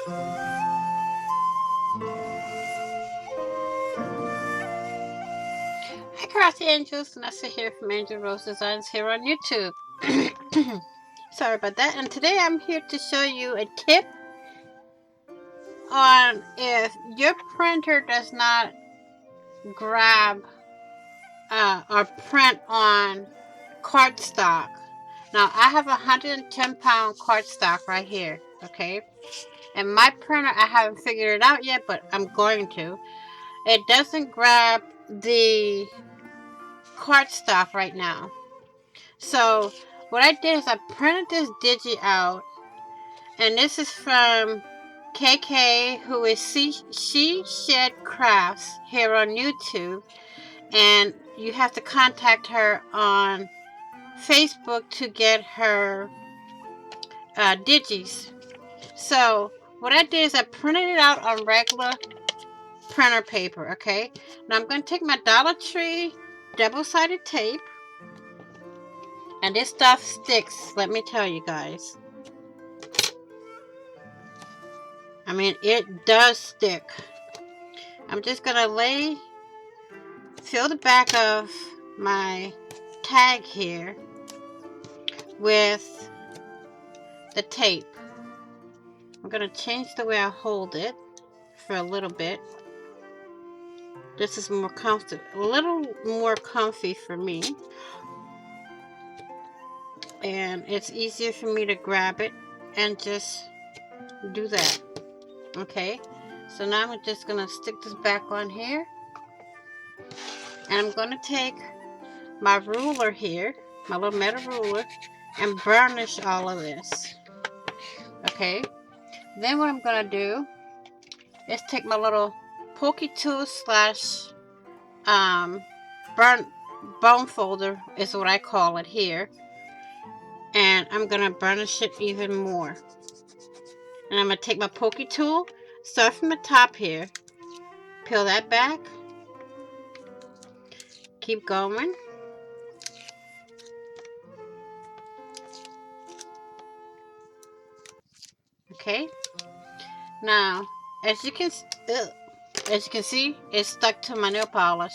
Hi Crafty Angels, Nessa here from Angel Rose Designs here on YouTube. Sorry about that. And today I'm here to show you a tip on if your printer does not grab or print on cardstock. Now I have a 110-pound cardstock right here, okay? And my printer, I haven't figured it out yet, but I'm going to. It doesn't grab the cardstock right now. So what I did is I printed this digi out, and this is from KK, who is She Shed Crafts here on YouTube, and you have to contact her on Facebook to get her digis. So what I did is I printed it out on regular printer paper. Okay, now I'm going to take my Dollar Tree double-sided tape, and this stuff sticks, let me tell you guys. I mean, it does stick. I'm just gonna fill the back of my tag here with the tape. I'm gonna change the way I hold it for a little bit. This is more comfortable, a little more comfy for me, and it's easier for me to grab it and just do that. Okay, so now I'm just gonna stick this back on here, and I'm gonna take my ruler here, my little metal ruler, and burnish all of this. Okay, then what I'm gonna do is take my little pokey tool slash bone folder is what I call it here, and I'm gonna burnish it even more. And I'm gonna take my pokey tool, start from the top here, peel that back, keep going. Okay, now as you can see, it's stuck to my nail polish.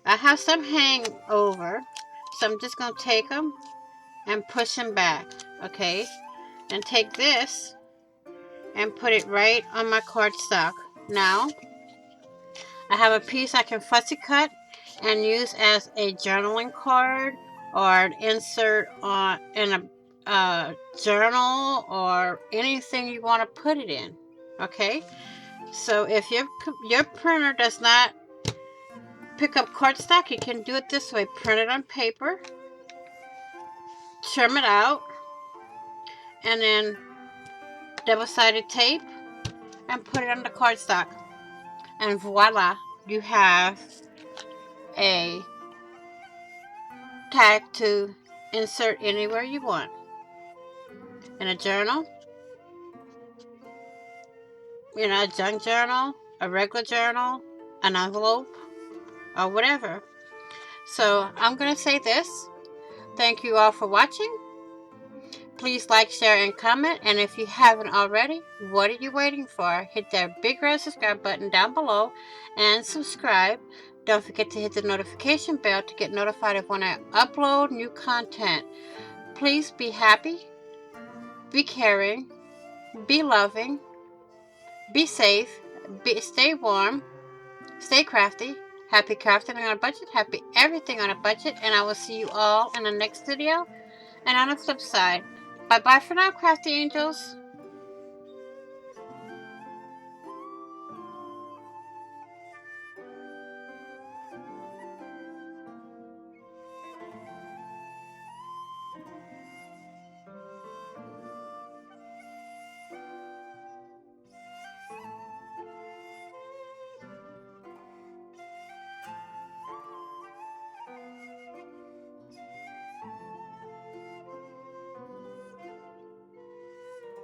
I have some hang over, so I'm just going to take them and push them back, okay? And take this and put it right on my cardstock. Now, I have a piece I can fussy cut and use as a journaling card or an insert in a journal or anything you want to put it in, okay? So if your printer does not pick up cardstock, you can do it this way. Print it on paper, trim it out, and then double-sided tape and put it on the cardstock. And voila, you have a tag to insert anywhere you want. In a journal, a junk journal, a regular journal, an envelope, or whatever. So I'm going to say this. Thank you all for watching. Please like, share, and comment. And if you haven't already, what are you waiting for? Hit that big red subscribe button down below and subscribe. Don't forget to hit the notification bell to get notified of when I upload new content. Please be happy, be caring, be loving, be safe, stay warm, stay crafty. Happy crafting on a budget, happy everything on a budget, and I will see you all in the next video. And on the flip side, bye-bye for now, crafty angels.